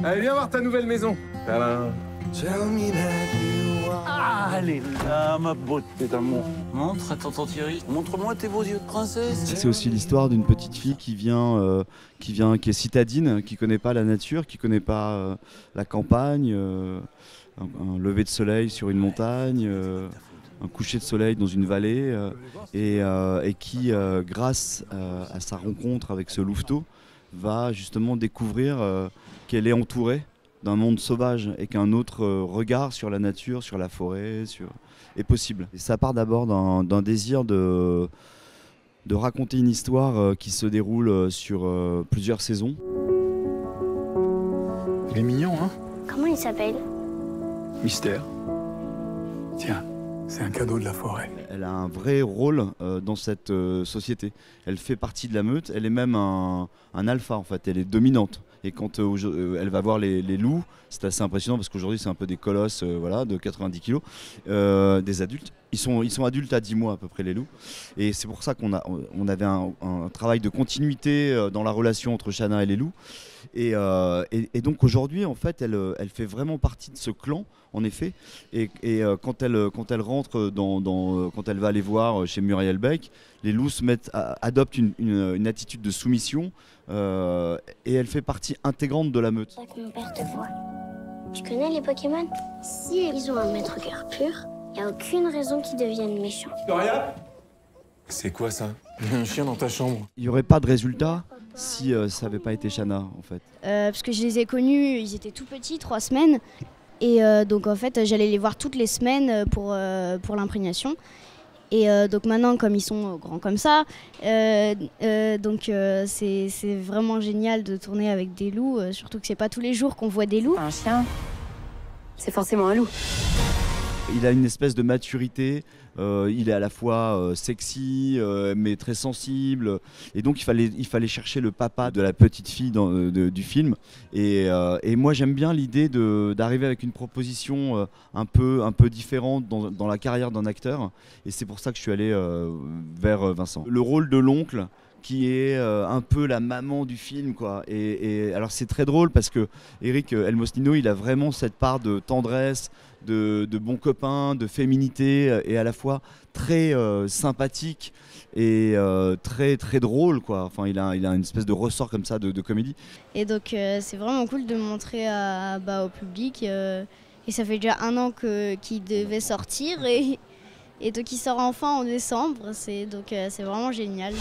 Allez, viens voir ta nouvelle maison. Tadam. Ah, elle est là, ma beauté d'amour. Montre à tonton Thierry. Montre-moi tes beaux yeux de princesse. C'est aussi l'histoire d'une petite fille qui est citadine, qui connaît pas la nature, qui connaît pas la campagne, un lever de soleil sur une montagne, un coucher de soleil dans une vallée, et qui, grâce à sa rencontre avec ce louveteau, va justement découvrir qu'elle est entourée d'un monde sauvage et qu'un autre regard sur la nature, sur la forêt, est possible. Et ça part d'abord d'un désir de raconter une histoire qui se déroule sur plusieurs saisons. Il est mignon, hein? Comment il s'appelle? Mystère. Tiens, c'est un cadeau de la forêt. Elle a un vrai rôle dans cette société. Elle fait partie de la meute, elle est même un alpha en fait, elle est dominante. Et quand elle va voir les loups, c'est assez impressionnant parce qu'aujourd'hui c'est un peu des colosses de 90 kilos, des adultes. Ils sont adultes à 10 mois à peu près les loups. Et c'est pour ça qu'on avait un travail de continuité dans la relation entre Shanna et les loups. Et donc aujourd'hui en fait elle fait vraiment partie de ce clan en effet. Et quand elle rentre quand elle va aller voir chez Muriel Beck, les loups adoptent une attitude de soumission. Et elle fait partie intégrante de la meute. C'est que mon père te voit. Tu connais les Pokémon? Si ils ont un maître cœur pur, il n'y a aucune raison qu'ils deviennent méchants. C'est quoi ça? Un chien dans ta chambre. Il n'y aurait pas de résultat si ça n'avait pas été Shanna en fait. Parce que je les ai connus, ils étaient tout petits, 3 semaines. Et donc en fait j'allais les voir toutes les semaines pour l'imprégnation. Et donc maintenant comme ils sont grands comme ça, c'est vraiment génial de tourner avec des loups, surtout que c'est pas tous les jours qu'on voit des loups. Un chien, c'est forcément un loup. Il a une espèce de maturité, il est à la fois sexy mais très sensible, et donc il fallait chercher le papa de la petite fille du film, et moi j'aime bien l'idée d'arriver avec une proposition un peu différente dans la carrière d'un acteur, et c'est pour ça que je suis allé vers Vincent. Le rôle de l'oncle qui est un peu la maman du film quoi. Et alors c'est très drôle parce que Eric Elmosnino il a vraiment cette part de tendresse, de bon copain, de féminité, et à la fois très sympathique et très très drôle quoi. Enfin il a une espèce de ressort comme ça de comédie. Et donc c'est vraiment cool de montrer au public, et ça fait déjà 1 an qu'il devait sortir, et donc il sort enfin en décembre, donc c'est vraiment génial.